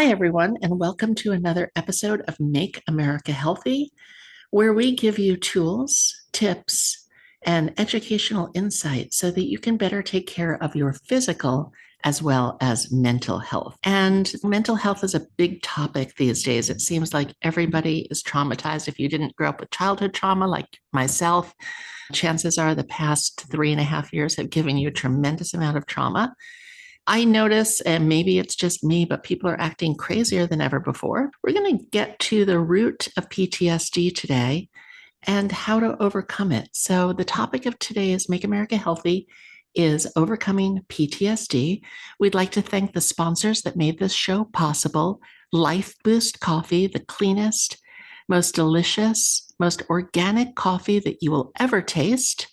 Hi, everyone, and welcome to another episode of Make America Healthy, where we give you tools, tips, and educational insight so that you can better take care of your physical as well as mental health. And mental health is a big topic these days. It seems like everybody is traumatized. If you didn't grow up with childhood trauma like myself, chances are the past 3.5 years have given you a tremendous amount of trauma. I notice, and maybe it's just me, but people are acting crazier than ever before. We're going to get to the root of PTSD today and how to overcome it. So, the topic of today is Make America Healthy is overcoming PTSD. We'd like to thank the sponsors that made this show possible. Life Boost Coffee, the cleanest, most delicious, most organic coffee that you will ever taste.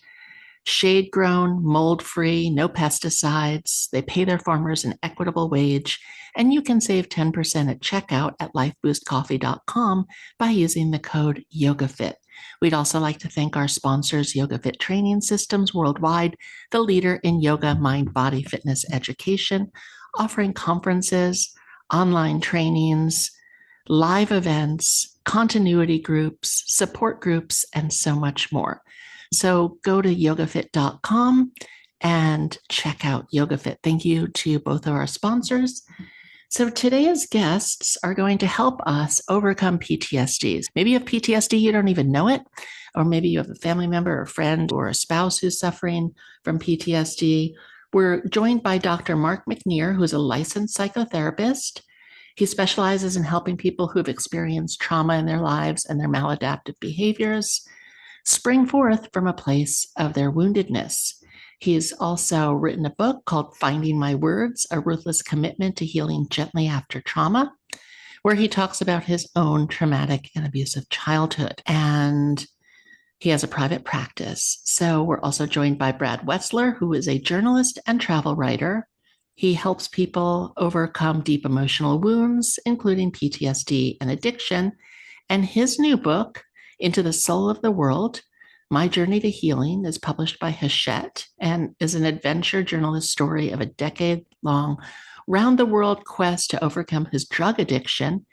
Shade grown, mold free, no pesticides. They pay their farmers an equitable wage, and you can save 10% at checkout at lifeboostcoffee.com by using the code YogaFit. We'd also like to thank our sponsors, YogaFit Training Systems Worldwide, the leader in yoga, mind, body, fitness education, offering conferences, online trainings, live events, continuity groups, support groups, and so much more. So go to yogafit.com and check out YogaFit. Thank you to both of our sponsors. So today's guests are going to help us overcome PTSDs. Maybe you have PTSD, you don't even know it, or maybe you have a family member or friend or a spouse who's suffering from PTSD. We're joined by Dr. Mark McNear, who's a licensed psychotherapist. He specializes in helping people who've experienced trauma in their lives and their maladaptive behaviors spring forth from a place of their woundedness. He's also written a book called Finding My Words, A Ruthless Commitment to Healing Gently After Trauma, where he talks about his own traumatic and abusive childhood. And he has a private practice. So we're also joined by Brad Wetzler, who is a journalist and travel writer. He helps people overcome deep emotional wounds, including PTSD and addiction. And his new book, Into the Soul of the World, My Journey to Healing, is published by Hachette and is an adventure journalist story of a decade-long round-the-world quest to overcome his drug addiction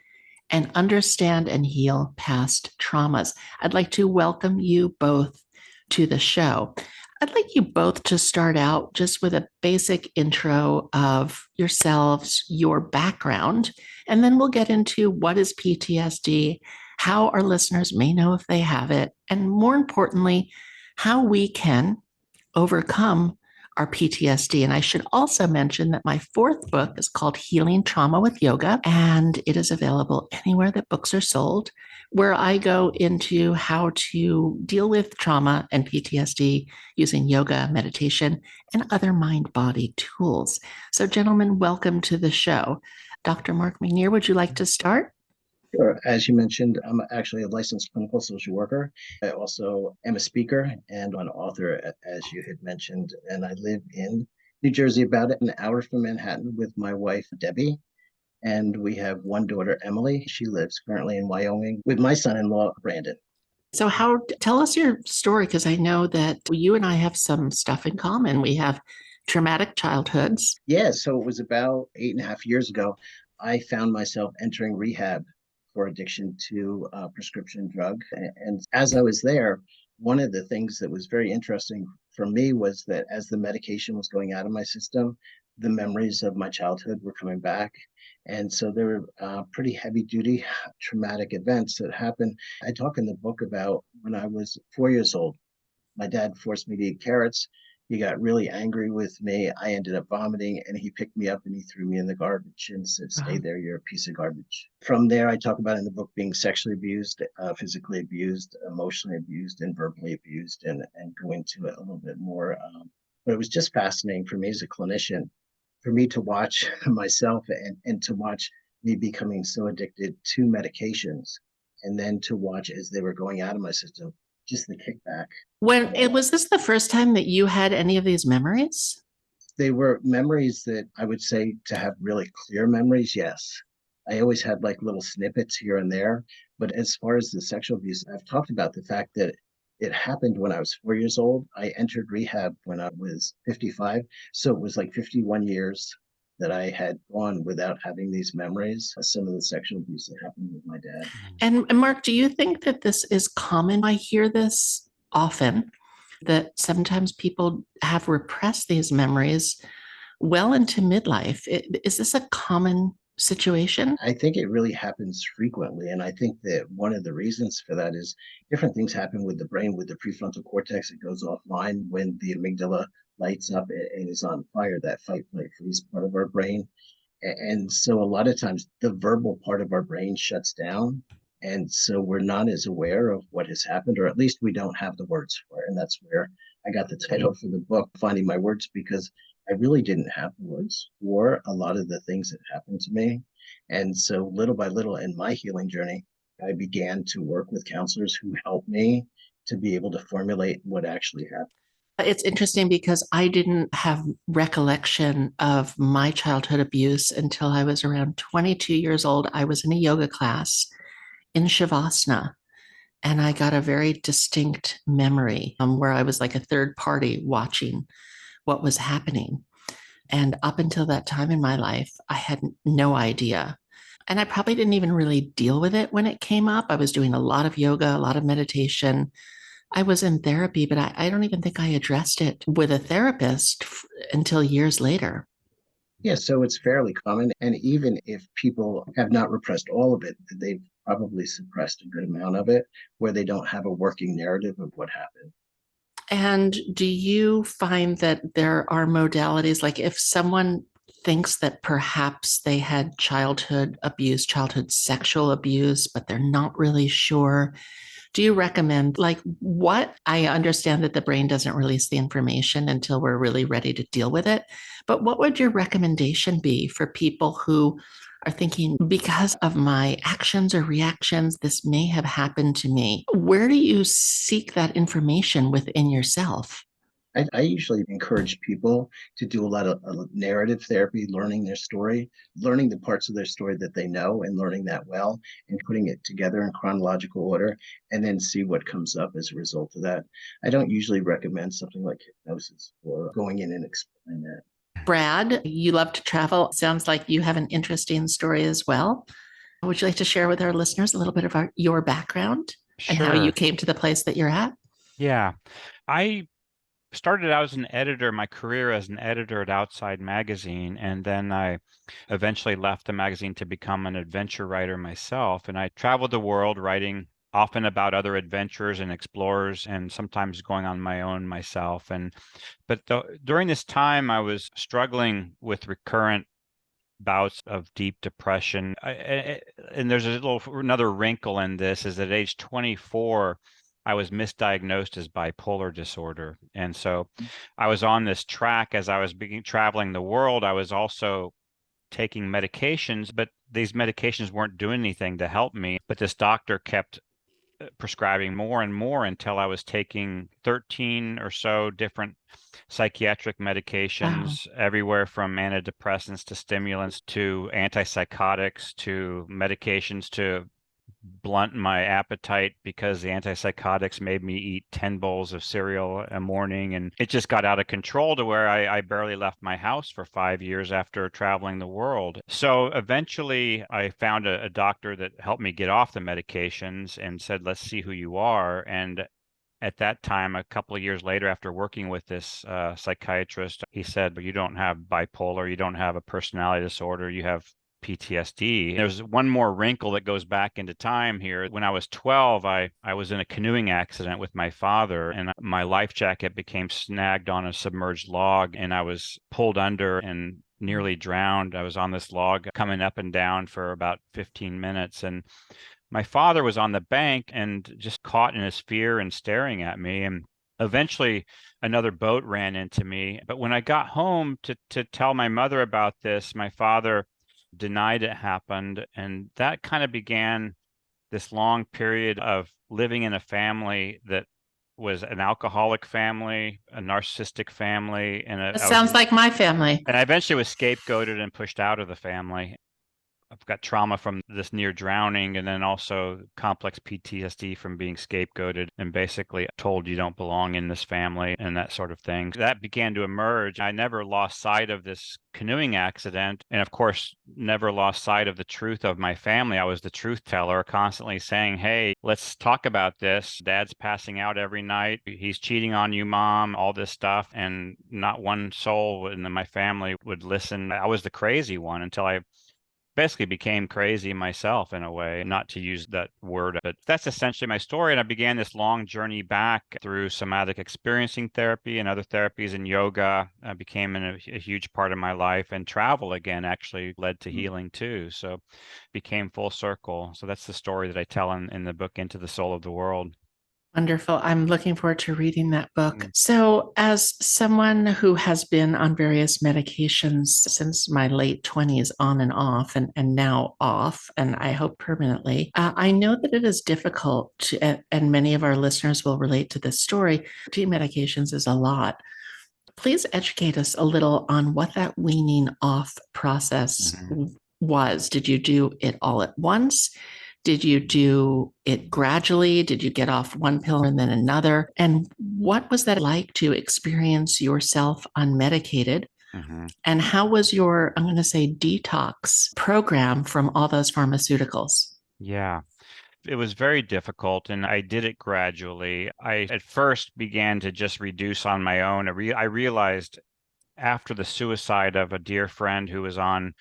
and understand and heal past traumas. I'd like to welcome you both to the show. I'd like you both to start out just with a basic intro of yourselves, your background, and then we'll get into what is PTSD, how our listeners may know if they have it, and more importantly, how we can overcome our PTSD. And I should also mention that my fourth book is called Healing Trauma with Yoga, and it is available anywhere that books are sold, where I go into how to deal with trauma and PTSD using yoga, meditation, and other mind-body tools. So, gentlemen, welcome to the show. Dr. Mark McNear, would you like to start? Sure. As you mentioned, I'm actually a licensed clinical social worker. I also am a speaker and an author, as you had mentioned, and I live in New Jersey, about an hour from Manhattan, with my wife, Debbie. And we have one daughter, Emily. She lives currently in Wyoming with my son-in-law, Brandon. So, tell us your story, because I know that you and I have some stuff in common. We have traumatic childhoods. Yeah, so it was about 8.5 years ago. I found myself entering rehab for addiction to a prescription drug. And as I was there, one of the things that was very interesting for me was that as the medication was going out of my system, the memories of my childhood were coming back. And so there were pretty heavy duty traumatic events that happened. I talk in the book about when I was 4 years old. My dad forced me to eat carrots. He got really angry with me. I ended up vomiting, and he picked me up and he threw me in the garbage and said, "Stay there, you're a piece of garbage." From there, I talk about in the book being sexually abused, physically abused, emotionally abused, and verbally abused, and go into it a little bit more. But it was just fascinating for me as a clinician, for me to watch myself and to watch me becoming so addicted to medications, and then to watch as they were going out of my system, just the kickback. When it was this the first time that you had any of these memories? They were memories that I would say, to have really clear memories, yes. I always had like little snippets here and there. But as far as the sexual abuse, I've talked about the fact that it happened when I was 4 years old. I entered rehab when I was 55. So it was like 51 years that I had gone without having these memories of some of the sexual abuse that happened with my dad. And Mark, do you think that this is common? I hear this often that sometimes people have repressed these memories well into midlife. Is this a common situation? I think it really happens frequently. And I think that one of the reasons for that is different things happen with the brain, with the prefrontal cortex. It goes offline when the amygdala lights up and is on fire, that fight, flight, freeze part of our brain. And so a lot of times the verbal part of our brain shuts down. And so we're not as aware of what has happened, or at least we don't have the words for it. And that's where I got the title for the book, Finding My Words, because I really didn't have the words for a lot of the things that happened to me. And so little by little in my healing journey, I began to work with counselors who helped me to be able to formulate what actually happened. It's interesting because I didn't have recollection of my childhood abuse until I was around 22 years old. I was in a yoga class in Shavasana, and I got a very distinct memory where I was like a third party watching what was happening. And up until that time in my life, I had no idea. And I probably didn't even really deal with it when it came up. I was doing a lot of yoga, a lot of meditation. I was in therapy, but I don't even think I addressed it with a therapist until years later. Yeah, so it's fairly common. And even if people have not repressed all of it, they've probably suppressed a good amount of it where they don't have a working narrative of what happened. And do you find that there are modalities, like if someone thinks that perhaps they had childhood abuse, childhood sexual abuse, but they're not really sure, do you recommend, like, what? I understand that the brain doesn't release the information until we're really ready to deal with it, but what would your recommendation be for people who are thinking, because of my actions or reactions, this may have happened to me? Where do you seek that information within yourself? I usually encourage people to do a lot of narrative therapy, learning their story, learning the parts of their story that they know and learning that well and putting it together in chronological order and then see what comes up as a result of that. I don't usually recommend something like hypnosis or going in and exploring that. Brad, you love to travel. Sounds like you have an interesting story as well. Would you like to share with our listeners a little bit of your background and how you Sure. came to the place that you're at? Yeah. I started out as an editor, my career as an editor at Outside Magazine, and then I eventually left the magazine to become an adventure writer myself. And I traveled the world writing often about other adventurers and explorers and sometimes going on my own myself. During this time, I was struggling with recurrent bouts of deep depression. And there's another wrinkle in this is that at age 24, I was misdiagnosed as bipolar disorder. And so I was on this track as I was traveling the world. I was also taking medications, but these medications weren't doing anything to help me. But this doctor kept prescribing more and more until I was taking 13 or so different psychiatric Wow. medications, everywhere from antidepressants to stimulants to antipsychotics to medications to blunt my appetite because the antipsychotics made me eat 10 bowls of cereal a morning. And it just got out of control to where I barely left my house for 5 years after traveling the world. So eventually I found a doctor that helped me get off the medications and said, let's see who you are. And at that time, a couple of years later, after working with this psychiatrist, he said, you don't have bipolar, you don't have a personality disorder, you have PTSD. There's one more wrinkle that goes back into time here. When I was 12, I was in a canoeing accident with my father, and my life jacket became snagged on a submerged log, and I was pulled under and nearly drowned. I was on this log coming up and down for about 15 minutes. And my father was on the bank and just caught in his fear and staring at me. And eventually another boat ran into me. But when I got home to tell my mother about this, my father denied it happened. And that kind of began this long period of living in a family that was an alcoholic family, a narcissistic family, It sounds like my family. and I eventually was scapegoated and pushed out of the family. I've got trauma from this near drowning, and then also complex PTSD from being scapegoated and basically told you don't belong in this family and that sort of thing. That began to emerge. I never lost sight of this canoeing accident, and of course, never lost sight of the truth of my family. I was the truth teller, constantly saying, hey, let's talk about this. Dad's passing out every night. He's cheating on you, Mom, all this stuff. And not one soul in my family would listen. I was the crazy one until I basically became crazy myself in a way, not to use that word, but that's essentially my story. And I began this long journey back through somatic experiencing therapy and other therapies, and yoga became a huge part of my life, and travel again actually led to healing too. So became full circle. So that's the story that I tell in the book, Into the Soul of the World. Wonderful. I'm looking forward to reading that book. Mm. So, as someone who has been on various medications since my late 20s, on and off, and now off, and I hope permanently, I know that it is difficult to, and many of our listeners will relate to this story. 2 medications is a lot. Please educate us a little on what that weaning off process was. Did you do it all at once? Did you do it gradually? Did you get off one pill and then another? And what was that like to experience yourself unmedicated? Mm-hmm. And how was your, I'm going to say, detox program from all those pharmaceuticals? Yeah. It was very difficult, and I did it gradually. I at first began to just reduce on my own. I realized after the suicide of a dear friend who was on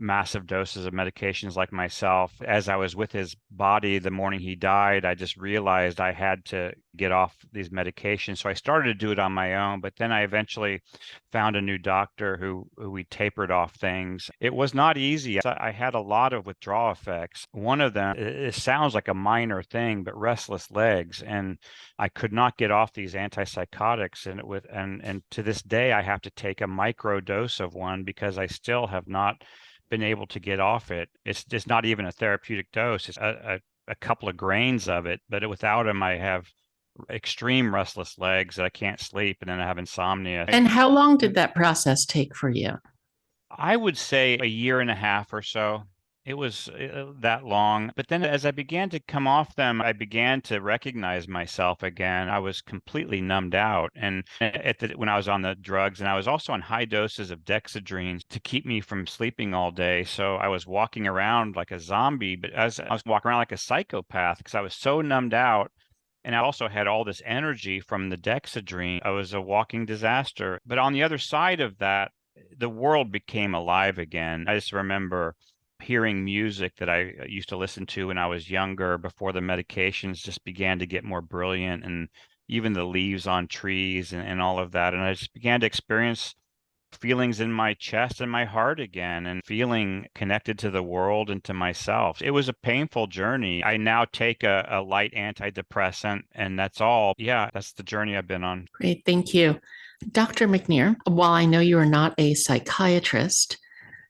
massive doses of medications like myself, as I was with his body the morning he died, I just realized I had to get off these medications. So I started to do it on my own, but then I eventually found a new doctor who we tapered off things. It was not easy. I had a lot of withdrawal effects. One of them, it sounds like a minor thing, but restless legs. And I could not get off these antipsychotics, and to this day I have to take a micro dose of one because I still have not been able to get off it. It's just not even a therapeutic dose. It's a couple of grains of it, but without them I have extreme restless legs that I can't sleep, and then I have insomnia. And how long did that process take for you? I would say a year and a half or so. It was that long. But then as I began to come off them, I began to recognize myself again. I was completely numbed out. And when I was on the drugs, and I was also on high doses of dexedrine to keep me from sleeping all day. So I was walking around like a zombie, but as I was walking around like a psychopath because I was so numbed out. And I also had all this energy from the dexedrine. I was a walking disaster. But on the other side of that, the world became alive again. I just remember hearing music that I used to listen to when I was younger before the medications just began to get more brilliant, and even the leaves on trees and all of that. And I just began to experience feelings in my chest and my heart again, and feeling connected to the world and to myself. It was a painful journey. I now take a light antidepressant, and that's all. Yeah, that's the journey I've been on. Great, thank you. Dr. McNear, while I know you are not a psychiatrist,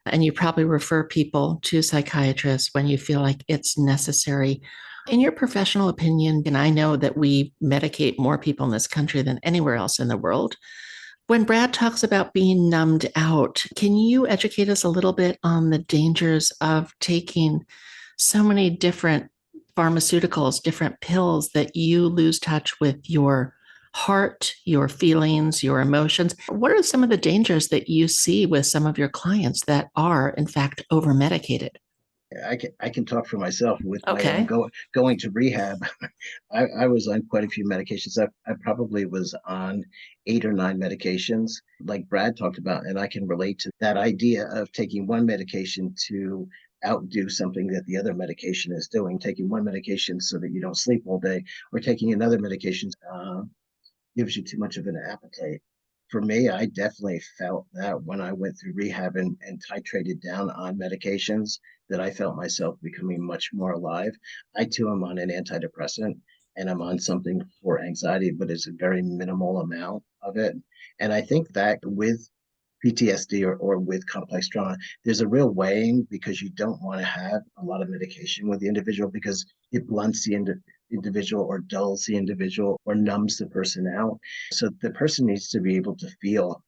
and you probably refer people to psychiatrists when you feel like it's necessary, in your professional opinion, and I know that we medicate more people in this country than anywhere else in the world, when Brad talks about being numbed out, can you educate us a little bit on the dangers of taking so many different pharmaceuticals, different pills, that you lose touch with your heart, your feelings, your emotions? What are some of the dangers that you see with some of your clients that are, in fact, over medicated? I can talk for myself with my own Okay. going to rehab. I was on quite a few medications. I probably was on 8 or 9 medications, like Brad talked about, and I can relate to that idea of taking one medication to outdo something that the other medication is doing. Taking one medication so that you don't sleep all day, or taking another medication gives you too much of an appetite. For me, I definitely felt that when I went through rehab and titrated down on medications, that I felt myself becoming much more alive. I too am on an antidepressant, and I'm on something for anxiety, but it's a very minimal amount of it. And I think that with PTSD or with complex trauma, there's a real weighing, because you don't want to have a lot of medication with the individual because it blunts the individual or dulls the individual or numbs the person out. So the person needs to be able to feel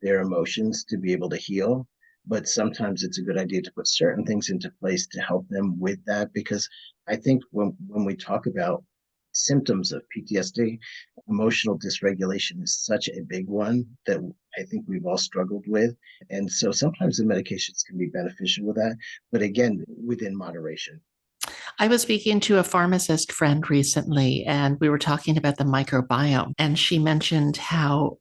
their emotions to be able to heal. but sometimes it's a good idea to put certain things into place to help them with that. Because I think when we talk about symptoms of PTSD, emotional dysregulation is such a big one that I think we've all struggled with. And so sometimes the medications can be beneficial with that, but again, within moderation. I was speaking to a pharmacist friend recently, and we were talking about the microbiome. And she mentioned how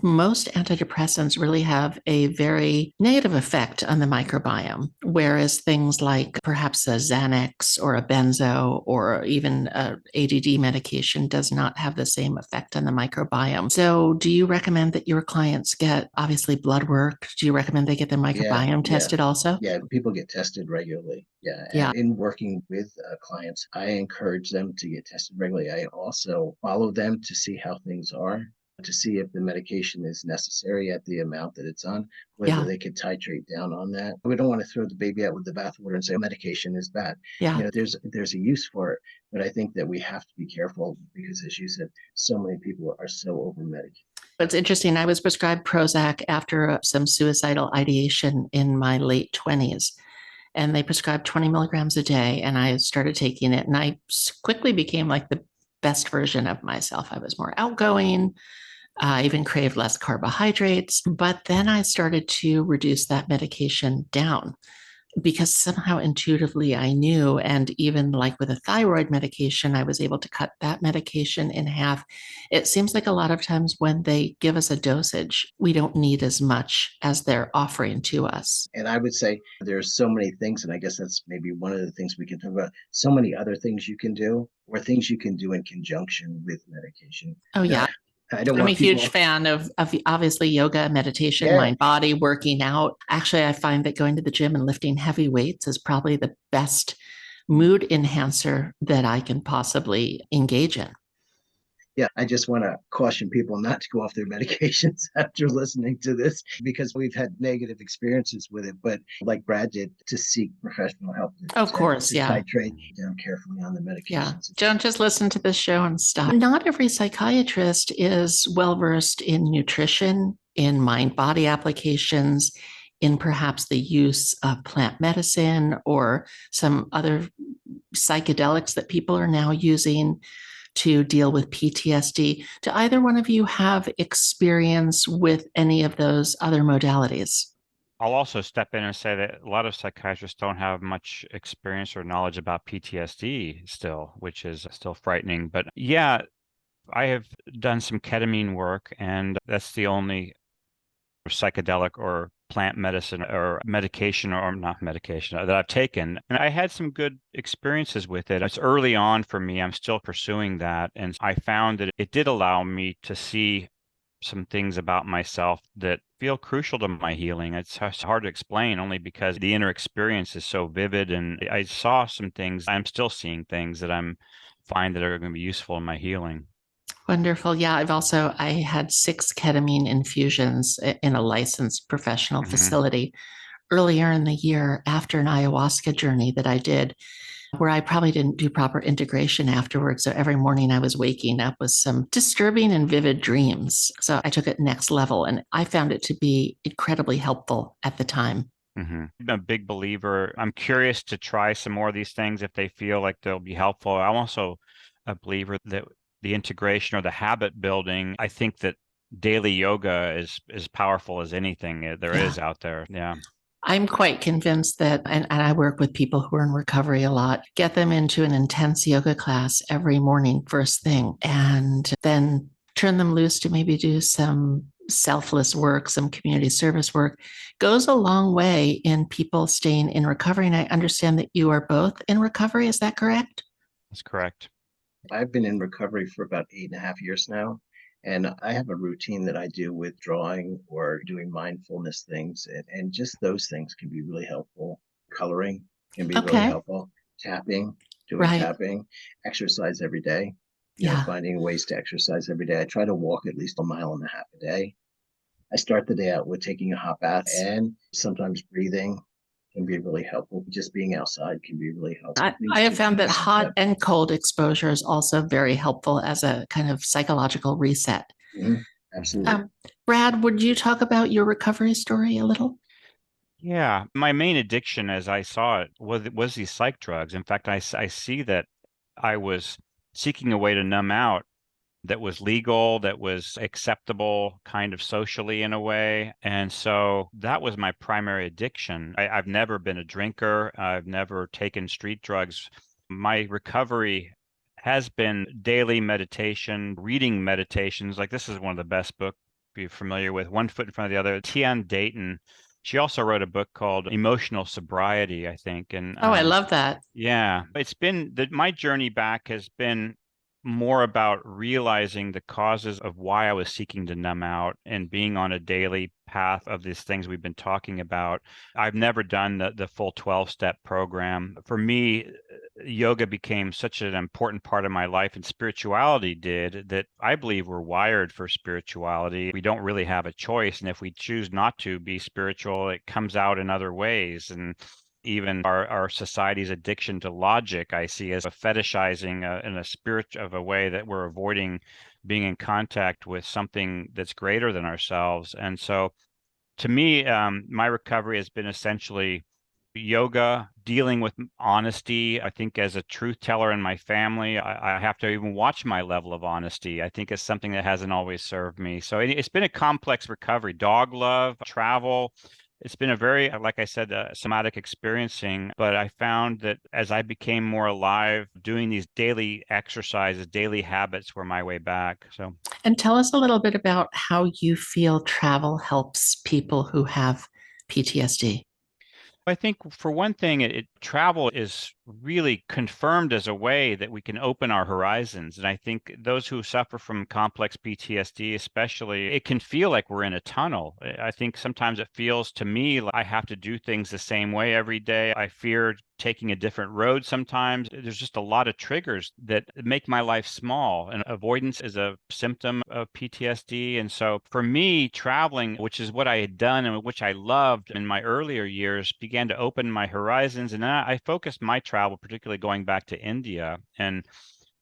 most antidepressants really have a very negative effect on the microbiome, whereas things like perhaps a Xanax or a benzo or even a ADD medication does not have the same effect on the microbiome. So do you recommend that your clients get obviously blood work? Do you recommend they get their microbiome tested also? Yeah, people get tested regularly. Yeah, Yeah. and in working with clients, I encourage them to get tested regularly. I also follow them to see how things are, to see if the medication is necessary at the amount that it's on, whether Yeah. they could titrate down on that. We don't want to throw the baby out with the bathwater and say medication is bad. Yeah. There's a use for it, but I think that we have to be careful because, as you said, so many people are so over medicated. It's interesting. I was prescribed Prozac after some suicidal ideation in my late 20s, and they prescribed 20 milligrams a day, and I started taking it, and I quickly became like the best version of myself. I was more outgoing. I even craved less carbohydrates, but then I started to reduce that medication down because somehow intuitively I knew. And even like with a thyroid medication, I was able to cut that medication in half. It seems like a lot of times when they give us a dosage, we don't need as much as they're offering to us. And I would say there's so many things, and I guess that's maybe one of the things we can talk about. So many other things you can do, or things you can do in conjunction with medication. Oh, yeah. I don't I'm a want people. huge fan of obviously yoga, meditation, Yeah. mind, body, working out. Actually, I find that going to the gym and lifting heavy weights is probably the best mood enhancer that I can possibly engage in. Yeah, I just want to caution people not to go off their medications after listening to this because we've had negative experiences with it. But like Brad did, to seek professional help Of course, to yeah. titrate down carefully on the medications. Yeah. Don't just listen to this show and stop. Not every psychiatrist is well versed in nutrition, in mind body applications, in perhaps the use of plant medicine or some other psychedelics that people are now using to deal with PTSD. Do either one of you have experience with any of those other modalities? I'll also step in and say that a lot of psychiatrists don't have much experience or knowledge about PTSD still, which is still frightening. But yeah, I have done some ketamine work, and that's the only psychedelic or plant medicine or medication or not medication that I've taken. And I had some good experiences with it. It's early on for me. I'm still pursuing that. And I found that it did allow me to see some things about myself that feel crucial to my healing. It's hard to explain only because the inner experience is so vivid. And I saw some things. I'm still seeing things that I'm find that are going to be useful in my healing. Wonderful. Yeah, I had 6 ketamine infusions in a licensed professional facility earlier in the year after an ayahuasca journey that I did, where I probably didn't do proper integration afterwards. So every morning I was waking up with some disturbing and vivid dreams. So I took it next level, and I found it to be incredibly helpful at the time. I'm a big believer. I'm curious to try some more of these things if they feel like they'll be helpful. I'm also a believer that the integration or the habit building, I think that daily yoga is as powerful as anything there is out there. Yeah. I'm quite convinced that, and I work with people who are in recovery a lot, get them into an intense yoga class every morning, first thing, and then turn them loose to maybe do some selfless work, some community service work, goes a long way in people staying in recovery. And I understand that you are both in recovery. Is that correct? That's correct. I've been in recovery for about 8.5 years now. And I have a routine that I do with drawing or doing mindfulness things. And just those things can be really helpful. Coloring can be really helpful. Tapping, doing tapping, exercise every day, finding ways to exercise every day. I try to walk at least 1.5 miles a day. I start the day out with taking a hot bath, and sometimes breathing can be really helpful. Just being outside can be really helpful. I have found that hot and cold exposure is also very helpful as a kind of psychological reset. Absolutely. Brad, would you talk about your recovery story a little? Yeah, my main addiction, as I saw it, was these psych drugs. In fact, I see that I was seeking a way to numb out that was legal, that was acceptable kind of socially in a way. And so that was my primary addiction. I've never been a drinker. I've never taken street drugs. My recovery has been daily meditation, reading meditations. Like this is one of the best books you're familiar with, One Foot in Front of the Other. Tian Dayton. She also wrote a book called Emotional Sobriety, I think. And Oh, I love that. yeah, it's been that my journey back has been more about realizing the causes of why I was seeking to numb out and being on a daily path of these things we've been talking about. I've never done the full 12-step program. For me, yoga became such an important part of my life, and spirituality did, that I believe we're wired for spirituality. We don't really have a choice. And if we choose not to be spiritual, it comes out in other ways. And even our society's addiction to logic, I see as a fetishizing in a spirit of a way that we're avoiding being in contact with something that's greater than ourselves. And so to me, my recovery has been essentially yoga, dealing with honesty. I think as a truth teller in my family, I have to even watch my level of honesty. I think it's something that hasn't always served me. So it's been a complex recovery. Dog love, travel. It's been a very, like I said, somatic experiencing, but I found that as I became more alive, doing these daily exercises, daily habits were my way back. So And tell us a little bit about how you feel travel helps people who have PTSD. I think for one thing, travel is really confirmed as a way that we can open our horizons. And I think those who suffer from complex PTSD, especially, it can feel like we're in a tunnel. I think sometimes it feels to me like I have to do things the same way every day. I fear taking a different road sometimes. There's just a lot of triggers that make my life small, and avoidance is a symptom of PTSD. And so for me, traveling, which is what I had done and which I loved in my earlier years, began to open my horizons. And then I focused my travel, particularly going back to India. And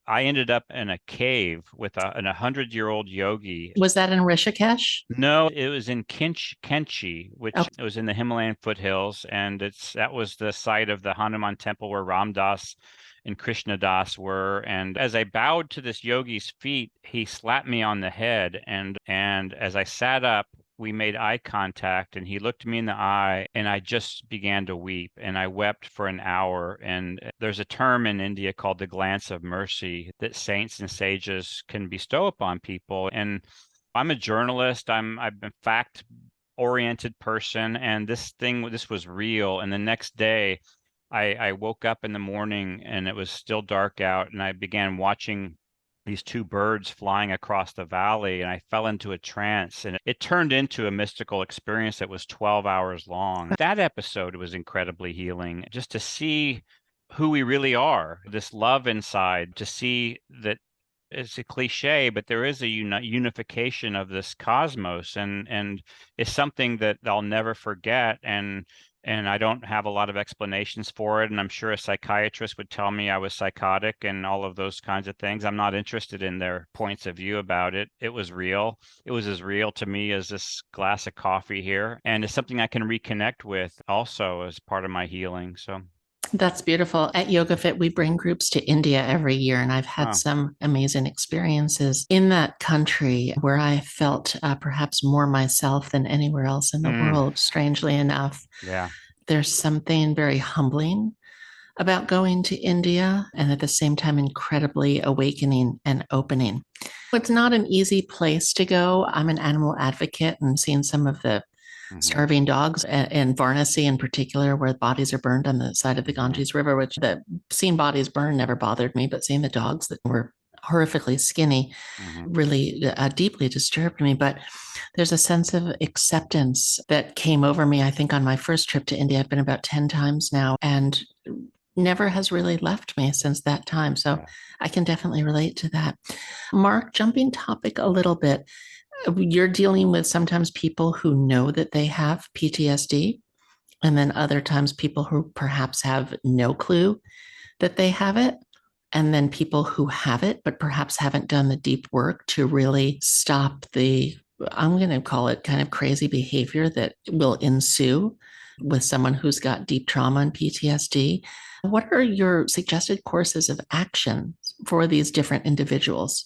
I ended up in a cave with an 100-year-old yogi. Was that in Rishikesh? No, it was in Kenchi, which Okay. it was in the Himalayan foothills, and that was the site of the Hanuman temple where Ram Dass and Krishna Das were. And as I bowed to this yogi's feet, he slapped me on the head, and as I sat up, we made eye contact, and he looked me in the eye, and I just began to weep, and I wept for an hour. And there's a term in India called the glance of mercy that saints and sages can bestow upon people. And I'm a journalist. I'm a fact oriented person, and this was real. And the next day, I woke up in the morning and it was still dark out, and I began watching these two birds flying across the valley, and I fell into a trance, and it turned into a mystical experience that was 12 hours long. That episode was incredibly healing, just to see who we really are, this love inside, to see that it's a cliche, but there is a unification of this cosmos, and it's something that I'll never forget. And I don't have a lot of explanations for it. And I'm sure a psychiatrist would tell me I was psychotic and all of those kinds of things. I'm not interested in their points of view about it. It was real. It was as real to me as this glass of coffee here. And it's something I can reconnect with also as part of my healing. So, That's beautiful. At Yoga Fit, we bring groups to India every year, and I've had oh, some amazing experiences in that country where I felt perhaps more myself than anywhere else in the mm, world, strangely enough. yeah. There's something very humbling about going to India, and at the same time, incredibly awakening and opening. It's not an easy place to go. I'm an animal advocate, and seeing some of the Hmm. starving dogs in Varanasi in particular, where bodies are burned on the side of the Hmm. Ganges River, which the seeing bodies burn never bothered me, but seeing the dogs that were horrifically skinny Hmm. really deeply disturbed me. But there's a sense of acceptance that came over me, I think, on my first trip to India. I've been about 10 times now and never has really left me since that time. So Yeah. I can definitely relate to that. Mark, jumping topic a little bit, you're dealing with sometimes people who know that they have PTSD, and then other times people who perhaps have no clue that they have it. And then people who have it, but perhaps haven't done the deep work to really stop the, I'm going to call it kind of crazy behavior that will ensue with someone who's got deep trauma and PTSD. What are your suggested courses of action for these different individuals?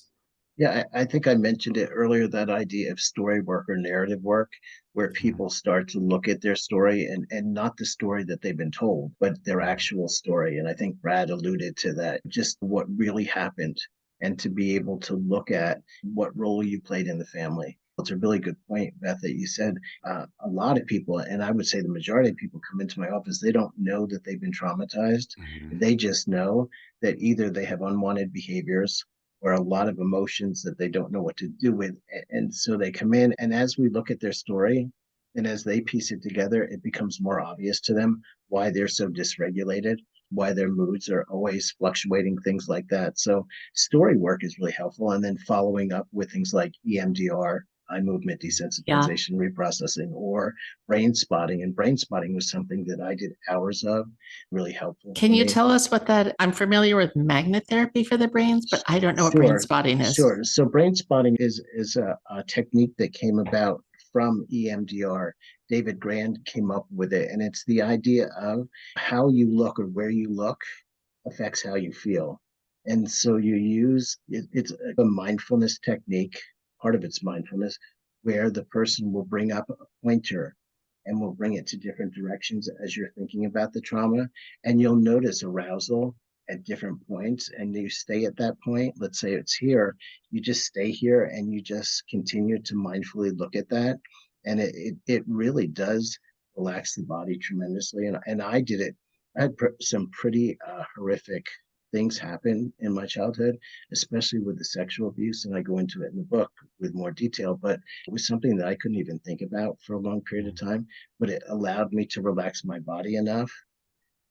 Yeah, I think I mentioned it earlier, that idea of story work or narrative work, where people start to look at their story and not the story that they've been told, but their actual story. And I think Brad alluded to that, just what really happened, and to be able to look at what role you played in the family. It's a really good point, Beth, that you said. A lot of people, and I would say the majority of people, come into my office, they don't know that they've been traumatized. Mhm. They just know that either they have unwanted behaviors or a lot of emotions that they don't know what to do with. And so they come in, and as we look at their story and as they piece it together, it becomes more obvious to them why they're so dysregulated, why their moods are always fluctuating, things like that. So story work is really helpful. And then following up with things like EMDR, eye movement Yeah. desensitization reprocessing, or brain spotting. And brain spotting was something that I did hours of, really helpful Can for you me. tell us what that? I'm familiar with magnet therapy for the brains, but I don't know what brain Sure, spotting is. sure. So brain spotting is a technique that came about from EMDR. David Grand came up with it, and it's the idea of how you look or where you look affects how you feel. And so you use it's a mindfulness technique, part of it's mindfulness, where the person will bring up a pointer and will bring it to different directions as you're thinking about the trauma. And you'll notice arousal at different points, and you stay at that point. Let's say it's here, you just stay here and you just continue to mindfully look at that. And it really does relax the body tremendously. And I did it. I had some pretty horrific things happen in my childhood, especially with the sexual abuse. And I go into it in the book with more detail, but it was something that I couldn't even think about for a long period of time. But it allowed me to relax my body enough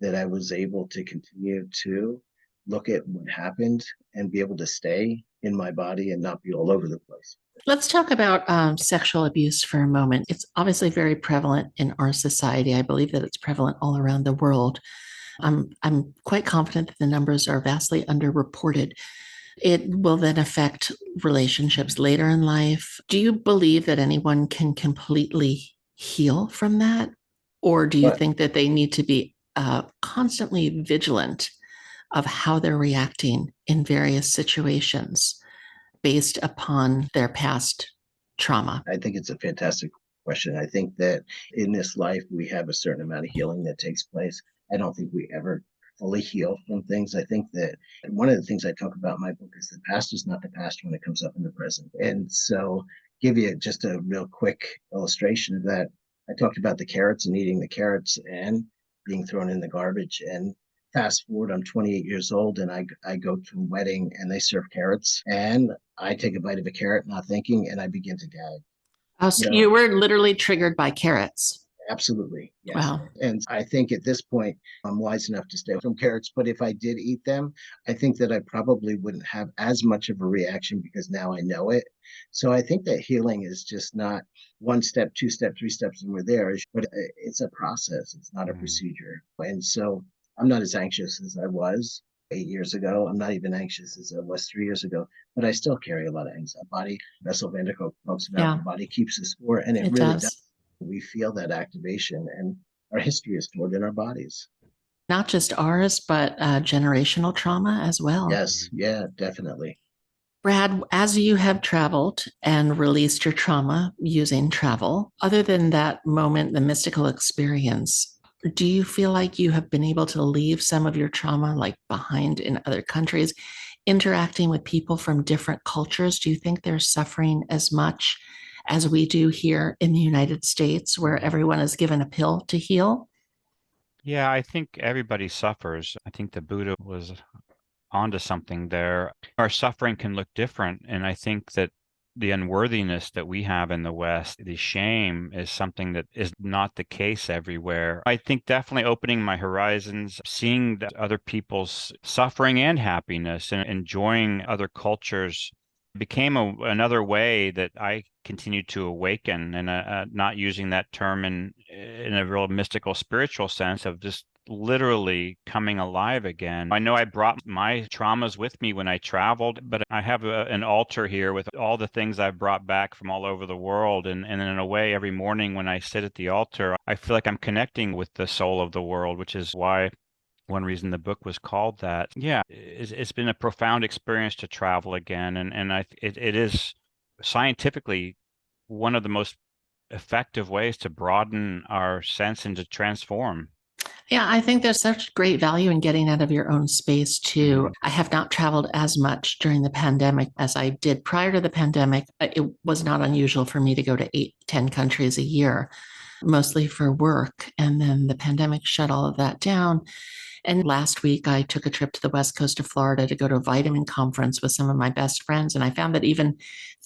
that I was able to continue to look at what happened and be able to stay in my body and not be all over the place. Let's talk about sexual abuse for a moment. It's obviously very prevalent in our society. I believe that it's prevalent all around the world. I'm quite confident that the numbers are vastly underreported. It will then affect relationships later in life. Do you believe that anyone can completely heal from that? Or do you But think that they need to be constantly vigilant of how they're reacting in various situations based upon their past trauma? I think it's a fantastic question. I think that in this life, we have a certain amount of healing that takes place. I don't think we ever fully heal from things. I think that one of the things I talk about in my book is the past is not the past when it comes up in the present. And so, give you just a real quick illustration of that. I talked about the carrots and eating the carrots and being thrown in the garbage. And fast forward, I'm 28 years old, and I go to a wedding and they serve carrots, and I take a bite of a carrot, not thinking, and I begin to gag. Oh, You so know, you were literally triggered by carrots. absolutely, yes. Wow. And I think at this point, I'm wise enough to stay from carrots. But if I did eat them, I think that I probably wouldn't have as much of a reaction because now I know it. So I think that healing is just not one step, two step, three steps, and we're there. But it's a process. It's not a Mhm. procedure. And so I'm not as anxious as I was 8 years ago. I'm not even anxious as I was 3 years ago, but I still carry a lot of anxiety. Body, Bessel van der Kolk talks about Yeah, the body keeps the score, and it it really does. does. We feel that activation, and our history is stored in our bodies. Not just ours, but generational trauma as well. Yes, yeah, definitely. Brad, as you have traveled and released your trauma using travel, other than that moment, the mystical experience, do you feel like you have been able to leave some of your trauma like behind in other countries, interacting with people from different cultures? Do you think they're suffering as much as we do here in the United States, where everyone is given a pill to heal? Yeah, I think everybody suffers. I think the Buddha was onto something there. Our suffering can look different. And I think that the unworthiness that we have in the West, the shame is something that is not the case everywhere. I think definitely opening my horizons, seeing other people's suffering and happiness and enjoying other cultures became another way that I continued to awaken, and not using that term in a real mystical spiritual sense of just literally coming alive again. I know I brought my traumas with me when I traveled, but I have an altar here with all the things I've brought back from all over the world. And in a way, every morning when I sit at the altar, I feel like I'm connecting with the soul of the world, which is why one reason the book was called that. Yeah, it's been a profound experience to travel again. It is scientifically one of the most effective ways to broaden our sense and to transform. Yeah, I think there's such great value in getting out of your own space too. I have not traveled as much during the pandemic as I did prior to the pandemic. It was not unusual for me to go to 8, 10 countries a year, mostly for work. And then the pandemic shut all of that down. And last week, I took a trip to the west coast of Florida to go to a vitamin conference with some of my best friends. And I found that even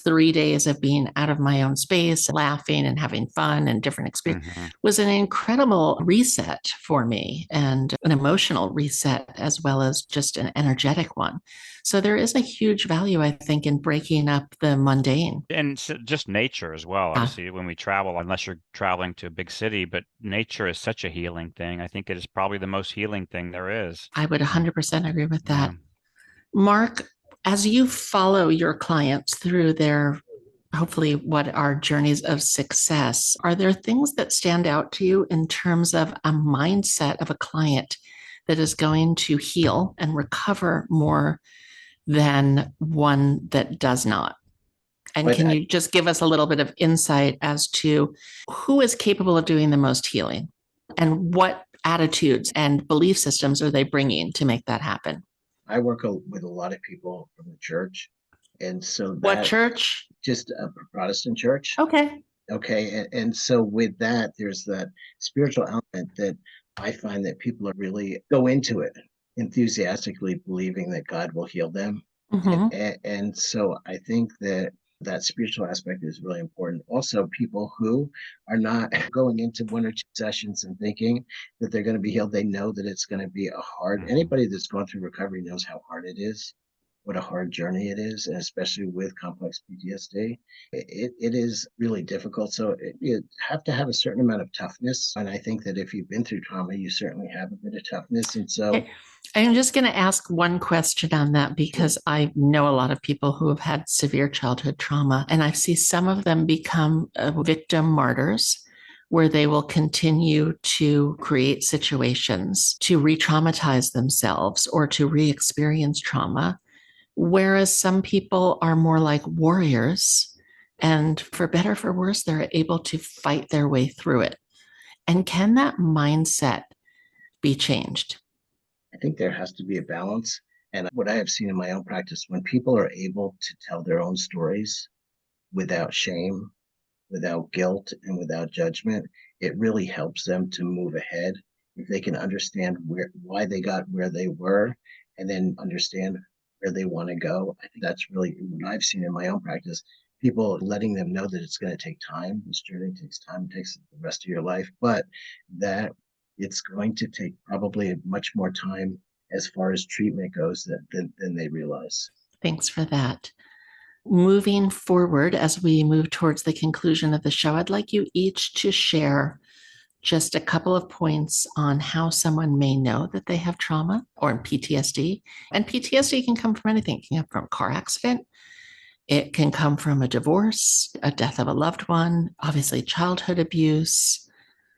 3 days of being out of my own space, laughing and having fun and different experience was an incredible reset for me, and an emotional reset as well as just an energetic one. So there is a huge value, I think, in breaking up the mundane. And just nature as well. Yeah. Obviously, when we travel, unless you're traveling to a big city, but nature is such a healing thing. I think it is probably the most healing thing there is. I would 100% agree with that. Yeah. Mark, as you follow your clients through their hopefully what are journeys of success, are there things that stand out to you in terms of a mindset of a client that is going to heal and recover more than one that does not? And But can you just give us a little bit of insight as to who is capable of doing the most healing and what attitudes and belief systems are they bringing to make that happen? I work with a lot of people from the church. And so What that church? just a Protestant church. Okay. Okay. And so with that, there's that spiritual element that I find that people are really go into it enthusiastically believing that God will heal them. Mm-hmm. And so I think that that spiritual aspect is really important. Also, people who are not going into 1 or 2 sessions and thinking that they're going to be healed, they know that it's going to be a hard, anybody that's gone through recovery knows how hard it is, what a hard journey it is, and especially with complex PTSD. It is really difficult. So you have to have a certain amount of toughness. And I think that if you've been through trauma, you certainly have a bit of toughness. And so I'm just going to ask one question on that because I know a lot of people who have had severe childhood trauma, and I see some of them become victim martyrs where they will continue to create situations to re-traumatize themselves or to re-experience trauma. Whereas some people are more like warriors, and for better, for worse, they're able to fight their way through it. And can that mindset be changed? I think there has to be a balance. And what I have seen in my own practice, when people are able to tell their own stories without shame, without guilt, and without judgment, it really helps them to move ahead. If they can understand why they got where they were, and then understand where they want to go, I think that's really what I've seen in my own practice. People letting them know that it's going to take time. This journey takes time, it takes the rest of your life, but that it's going to take probably much more time as far as treatment goes than they realize. Thanks for that. Moving forward, as we move towards the conclusion of the show, I'd like you each to share just a couple of points on how someone may know that they have trauma or PTSD. And PTSD can come from anything. It can come from a car accident. It can come from a divorce, a death of a loved one, obviously childhood abuse,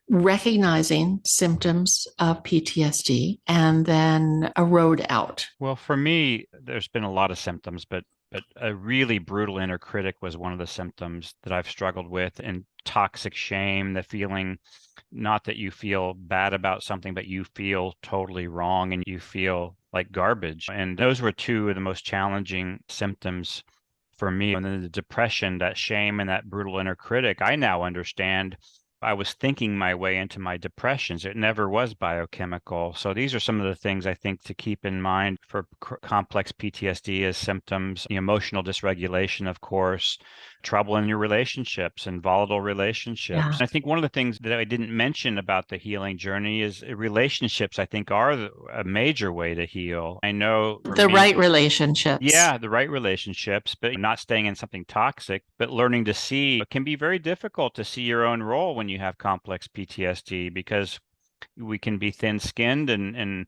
recognizing symptoms of PTSD, and then a road out. Well, for me, there's been a lot of symptoms, but a really brutal inner critic was one of the symptoms that I've struggled with, and toxic shame, the feeling not that you feel bad about something, but you feel totally wrong and you feel like garbage. And those were two of the most challenging symptoms for me. And then the depression, that shame and that brutal inner critic, I now understand. I was thinking my way into my depressions. It never was biochemical. So these are some of the things I think to keep in mind for complex PTSD as symptoms, the emotional dysregulation, of course, trouble in your relationships and volatile relationships. Yeah. And I think one of the things that I didn't mention about the healing journey is relationships, I think, are a major way to heal. I know the right relationships. Yeah, the right relationships, but not staying in something toxic, but learning to see. It can be very difficult to see your own role when you have complex PTSD because We can be thin-skinned and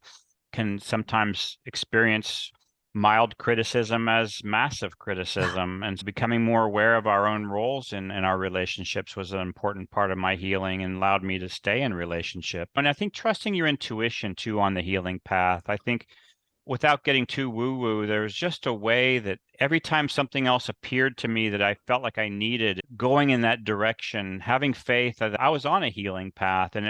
can sometimes experience mild criticism as massive criticism. And becoming more aware of our own roles in our relationships was an important part of my healing and allowed me to stay in relationship. And I think trusting your intuition too on the healing path. I think without getting too woo-woo, there was just a way that every time something else appeared to me that I felt like I needed, going in that direction, having faith that I was on a healing path, and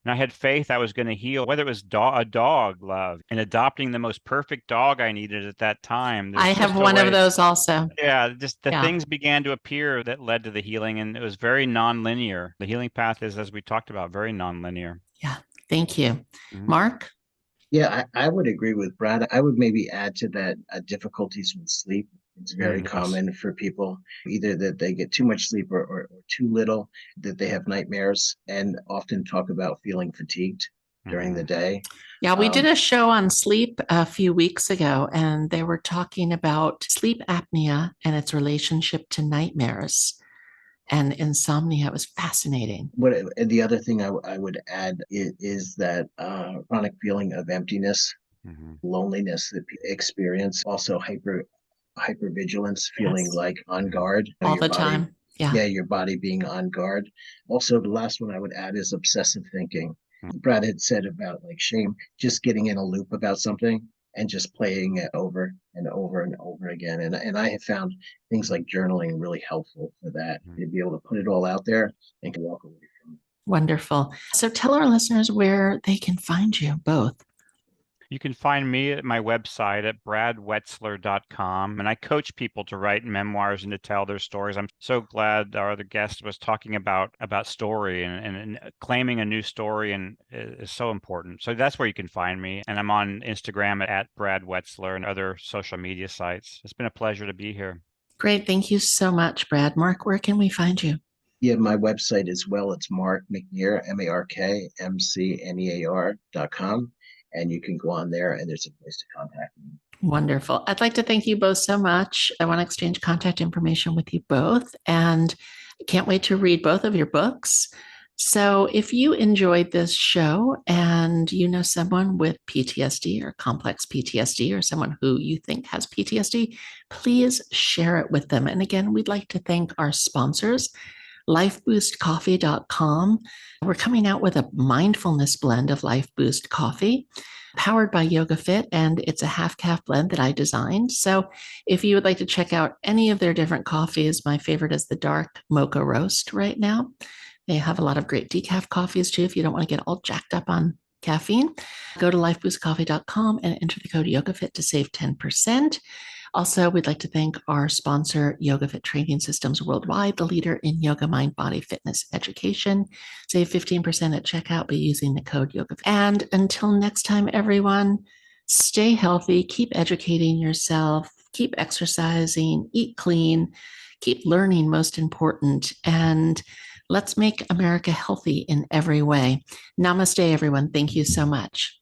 I had faith I was going to heal, whether it was a dog love and adopting the most perfect dog I needed at that time. I There's have just a one of way. those also. Yeah, just the Yeah. things began to appear that led to the healing, and it was very non-linear. The healing path is, as we talked about, very non-linear. Yeah. Thank you. Mhm. Mark? Yeah, I would agree with Brad. I would maybe add to that difficulties with sleep. It's very Yes. common for people, either that they get too much sleep or too little, that they have nightmares, and often talk about feeling fatigued during the Mhm. day. Yeah, we did Um, a show on sleep a few weeks ago, and they were talking about sleep apnea and its relationship to nightmares and insomnia. It was fascinating. and the other thing I would add is that chronic feeling of emptiness, Mhm. loneliness that people experience, also hypervigilance, feeling Yes. like on Mhm. guard, All your the body, time. Yeah. yeah, your body being on guard. Also, the last one I would add is obsessive thinking. Brad had said about like shame, just getting in a loop about something and just playing it over and over and over again. And I have found things like journaling really helpful for that, Mhm. to be able to put it all out there and can walk away from it. Wonderful. So tell our listeners where they can find you both. You can find me at my website at bradwetzler.com. And I coach people to write memoirs and to tell their stories. I'm so glad our other guest was talking about story and claiming a new story and is so important. So that's where you can find me. And I'm on Instagram at Brad Wetzler and other social media sites. It's been a pleasure to be here. Great. Thank you so much, Brad. Mark, where can we find you? Yeah, my website as well. It's Mark McNear, MarkMcnear.com. And you can go on there and there's a place to contact me. Wonderful. I'd like to thank you both so much. I want to exchange contact information with you both, and I can't wait to read both of your books. So, if you enjoyed this show and you know someone with PTSD or complex PTSD or someone who you think has PTSD, please share it with them. And again, we'd like to thank our sponsors, lifeboostcoffee.com. We're coming out with a mindfulness blend of Life Boost coffee powered by Yoga Fit, and it's a half calf blend that I designed. So if you would like to check out any of their different coffees, my favorite is the dark mocha roast right now. They have a lot of great decaf coffees too if you don't want to get all jacked up on caffeine. Go to lifeboostcoffee.com and enter the code YogaFit to save 10%. Also, we'd like to thank our sponsor, Yoga Fit Training Systems Worldwide, the leader in yoga, mind, body, fitness education. Save 15% at checkout by using the code YogaFit. And until next time, everyone, stay healthy, keep educating yourself, keep exercising, eat clean, keep learning, most important, and let's make America healthy in every way. Namaste, everyone. Thank you so much.